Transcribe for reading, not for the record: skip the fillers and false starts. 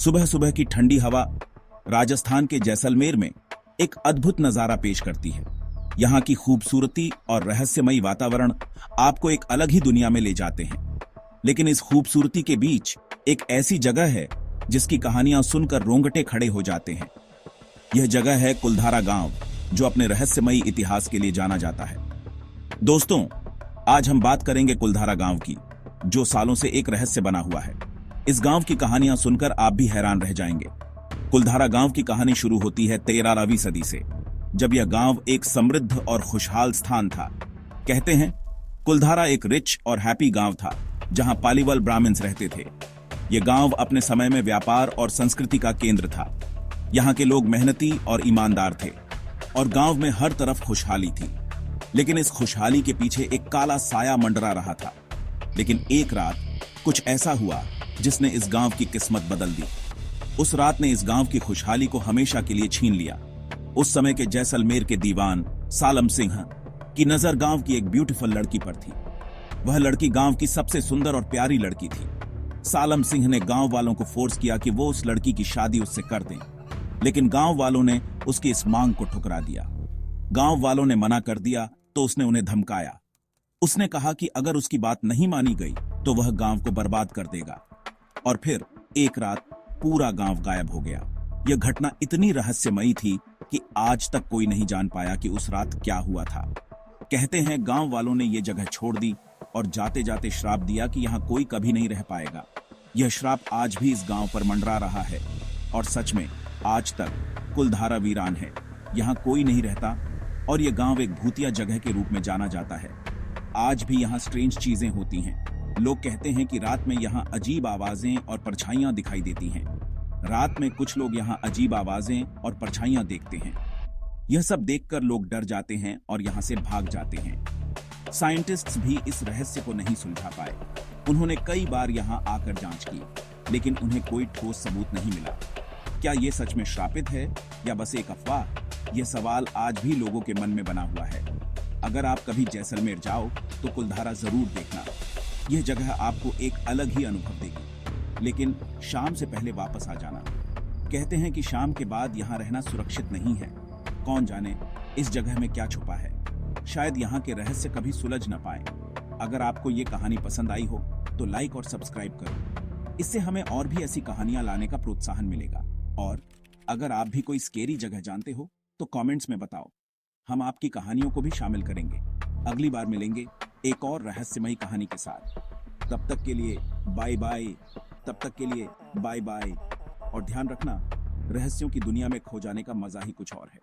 सुबह सुबह की ठंडी हवा राजस्थान के जैसलमेर में एक अद्भुत नजारा पेश करती है। यहाँ की खूबसूरती और रहस्यमयी वातावरण आपको एक अलग ही दुनिया में ले जाते हैं। लेकिन इस खूबसूरती के बीच एक ऐसी जगह है जिसकी कहानियां सुनकर रोंगटे खड़े हो जाते हैं। यह जगह है कुलधारा गांव, जो अपने रहस्यमयी इतिहास के लिए जाना जाता है। दोस्तों, आज हम बात करेंगे कुलधारा गांव की, जो सालों से एक रहस्य बना हुआ है। इस गांव की कहानियां सुनकर आप भी हैरान रह जाएंगे। कुलधारा गांव की कहानी शुरू होती है 13वीं सदी से, जब यह गांव एक समृद्ध और खुशहाल स्थान था। कहते हैं कुलधारा एक रिच और हैप्पी गांव था, जहां पालीवाल ब्राह्मण्स रहते थे। यह गांव अपने समय में व्यापार और संस्कृति का केंद्र था। यहाँ के लोग मेहनती और ईमानदार थे और गांव में हर तरफ खुशहाली थी। लेकिन इस खुशहाली के पीछे एक काला साया मंडरा रहा था। लेकिन एक रात कुछ ऐसा हुआ जिसने इस गांव की किस्मत बदल दी। उस रात ने इस गांव की खुशहाली को हमेशा के लिए छीन लिया। उस समय के जैसलमेर के दीवान सालम सिंह की नजर गांव की एक ब्यूटीफुल लड़की पर थी। वह लड़की गांव की सबसे सुंदर और प्यारी लड़की थी। सालम सिंह ने गांव वालों को फोर्स किया कि वो उस लड़की की शादी उससे कर दें, लेकिन गांव वालों ने उसकी इस मांग को ठुकरा दिया। गांव वालों ने मना कर दिया तो उसने उन्हें धमकाया। उसने कहा कि अगर उसकी बात नहीं मानी गई तो वह गांव को बर्बाद कर देगा। और फिर एक रात पूरा गांव गायब हो गया। यह घटना इतनी रहस्यमयी थी कि आज तक कोई नहीं जान पाया कि उस रात क्या हुआ था। कहते हैं गांव वालों ने यह जगह छोड़ दी और जाते जाते श्राप दिया कि यहां कोई कभी नहीं रह पाएगा। यह श्राप आज भी इस गांव पर मंडरा रहा है और सच में आज तक कुलधारा वीरान है। यहां कोई नहीं रहता और यह गांव एक भूतिया जगह के रूप में जाना जाता है। आज भी यहां स्ट्रेंज चीजें होती हैं। लोग कहते हैं कि रात में यहां अजीब आवाजें और परछाइयां दिखाई देती हैं। रात में कुछ लोग यहां अजीब आवाजें और परछाइयां देखते हैं। यह सब देखकर लोग डर जाते हैं और यहां से भाग जाते हैं। साइंटिस्ट्स भी इस रहस्य को नहीं सुलझा पाए। उन्होंने कई बार यहां आकर जांच की, लेकिन उन्हें कोई ठोस सबूत नहीं मिला। क्या यह सच में श्रापित है या बस एक अफवाह? यह सवाल आज भी लोगों के मन में बना हुआ है। अगर आप कभी जैसलमेर जाओ तो कुलधारा जरूर देखना। यह जगह आपको एक अलग ही अनुभव देगी। लेकिन शाम से पहले वापस आ जाना। कहते हैं कि शाम के बाद यहाँ रहना सुरक्षित नहीं है। कौन जाने इस जगह में क्या छुपा है। शायद यहाँ के रहस्य कभी सुलझ न पाए। अगर आपको ये कहानी पसंद आई हो तो लाइक और सब्सक्राइब करो। इससे हमें और भी ऐसी कहानियां लाने का प्रोत्साहन मिलेगा। और अगर आप भी कोई स्केरी जगह जानते हो तो कमेंट्स में बताओ। हम आपकी कहानियों को भी शामिल करेंगे। अगली बार मिलेंगे एक और रहस्यमयी कहानी के साथ। तब तक के लिए बाय बाय। और ध्यान रखना, रहस्यों की दुनिया में खो जाने का मजा ही कुछ और है।